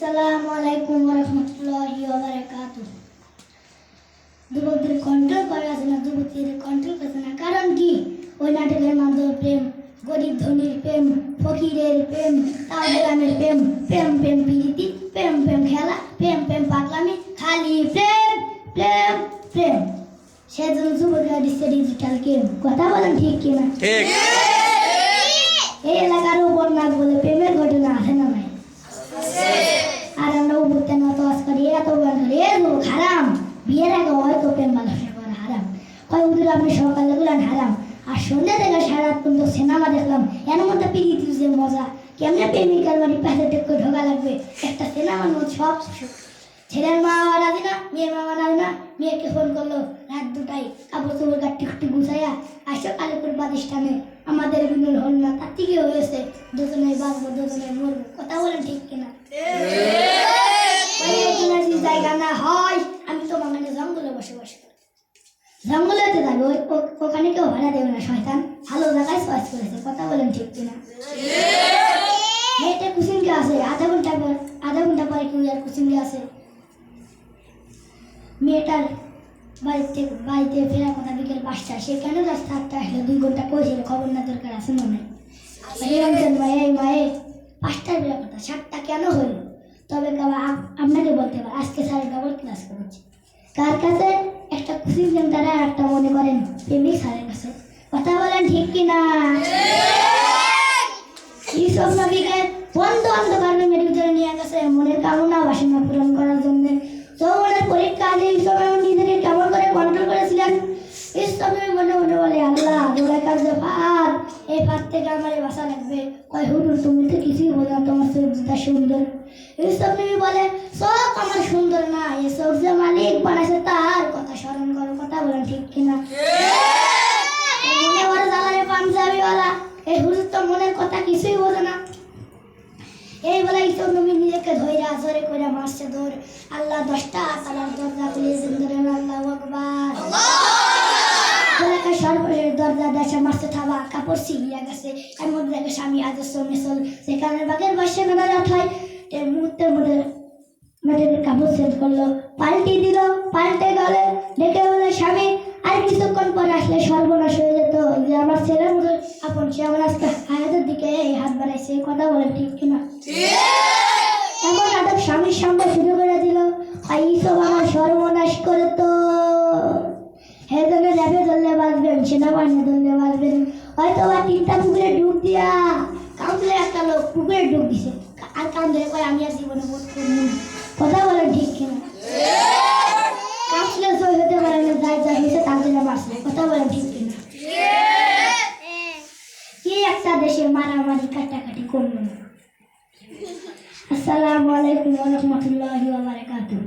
আসসালামু আলাইকুম ওয়া রাহমাতুল্লাহি ওয়া বারাকাতুহু। যুবকদের কন্ট্রোল করা আছে না, যুবতীদের কন্ট্রোল করছে না, কারণ কি? ওই নাটকের মাধ্যমে প্রেম, গরিব ধনীর প্রেম, ফকিরের প্রেম, তাওয়ানের প্রেম, প্রেম প্রেম প্রীতি, প্রেম প্রেম খেলা, প্রেম প্রেম পাগলামি, খালি প্রেম প্রেম প্রেম। সেজন্য যুবকরা দিচ্ছে ডিজিটাল গেম। কথা বলেন ঠিক কিনা? ঠিক। এই এলাকার উপর নাক বলে প্রেমের ঘটনা আছে না ভাই? আর আমরা উপরতে নত করি, এত গান করি, এ লোক হারাম। বিয়ের আগে হয়তো প্রেম ভালোবাসা করা হারাম। কয় উদুর আপনি সকালে গুলান হারাম, আর সন্ধ্যা থেকে সারা রাত পর্যন্ত সিনেমা দেখলাম, এর মধ্যে পিড়িতি যে মজা, কেমনে প্রেমিকার বাড়ি পাশে টেক করে ঢোকা লাগবে একটা সিনেমার মধ্যে সব ছেলের মা রাজি না, মেয়ের মা রাজি না। মেয়েকে ফোন করলো রাত 2টায়, কাপড় চোপড় কাটি গুছাইয়া আসো কালীপুর প্রতিষ্ঠানে, আমাদের বিনুল হল না, তার থেকে হয়েছে দুজনে বাঁচবো দুজনে মরবো। কথা বলেন ঠিক কিনা? জায়গা না হয় আমি তো বাঙালি জঙ্গলে বসবাস করি, জঙ্গলেতে যাবে, ওখানে কেউ ভাড়া দেবে না, শয়তান ভালো জায়গায় চয়েস করেছে। কথা বলেন ঠিক কিনা? মেয়েটা কুসুমকে আছে আধা ঘন্টা পরে কেউ আর কুসুমকে আছে। মেয়েটার বাড়িতে ফেরার কথা বিকেল 5টা, সে কেন রাস্তা 8টা আসলে 2 ঘন্টা কইছিল, খবর না দরকার আছে মনে হয়। মায়ে 5টায় বেরোর কথা, 7টা কেন হইল? তবে আপনাকে বলতে পারে আজকে স্যারের ডবল ক্লাস করেছে। কার কাছে? একটা খুশি সেন্টারে, আর একটা মনে করেন প্রেমিক স্যারের কাছে। কথা বলেন ঠিক কিনা? ইউসুফ নবীকে বন্ধ অন্ধকার রুমের ভিতরে নিয়ে গেছে মনের কামনা বাসনা পূরণ করার জন্য। যৌবনের পরীক্ষা দিয়ে ইউসুফ নিজেকে কেমন করে কন্ট্রোল করেছিলেন? ইউসুফ মনে মনে বলে, আল্লাহ দৌড়াই কাজে ফার, এই ফার থেকে আমার বাসা লাগবে। কয় হুজুর তুমি তো কিছুই বোঝা, তোমার চোখটা সুন্দর। ইউসুফ নবী বলে, চোখ আমার সুন্দর না, এই চোখ যে মালিক বানাইছে তার কথা স্মরণ করো। কথা বলেন ঠিক কিনা? মনে বড় জ্বালারে পাঞ্জাবিওয়ালা, এই হুজুর তো মনের কথা কিছুই বোঝে না। এই বলে ইউসুফ নবী নিজেকে ধৈরা জোরে করে মারছে দৌড়। আল্লাহ 10টা তালার দরজা খুলিয়েছেন, ধরেন আল্লাহু আকবার। সর্বশেষ দরজা দেশে মারছে থাবা, কাপড় ছিঁড়িয়া গেছে। এর মধ্যে দেখে স্বামী আদর্শ মিশল, সেখানে বাগের বসে মেধার হয়। এর মুহূর্তের মধ্যে মেয়েদের কাপড় চেঞ্জ করলো, পাল্টি দিল, পাল্টে গেলে ডেকে বলে স্বামী আর কিছুক্ষণ পরে আসলে সর্বনাশ হয়ে যেত। যে আমার ছেলের মতো আপন, সে আমার আজকে হায়াতের দিকে এই হাত বাড়াইছে। কথা বলেন ঠিক কিনা? এমন আদব স্বামীর সামনে শুরু করে দিল, এইসব আমার সর্বনাশ করে তো। হেজনে ল্যাবে ধরলে বাঁচবেন, সেনাবাহিনী ধরলে বাঁচবেন। হয়তো বা 3টা পুকুরে ডুব দিয়া কাউন্সিলে একটা লোক পুকুরে ডুব দিছে, আর কান ধরে কয় আমি আর জীবনে বোধ করবো। কথা বলেন ঠিক কিনা? কাউন্সিলে সই হতে পারে না, যাই যা হয়েছে তার জন্য বাঁচবে। কথা বলেন ঠিক কিনা? কি একটা দেশে মারামারি কাটাকাটি করলো না। আসসালামু আলাইকুম ওয়া রাহমাতুল্লাহি ওয়া বারাকাতুহু।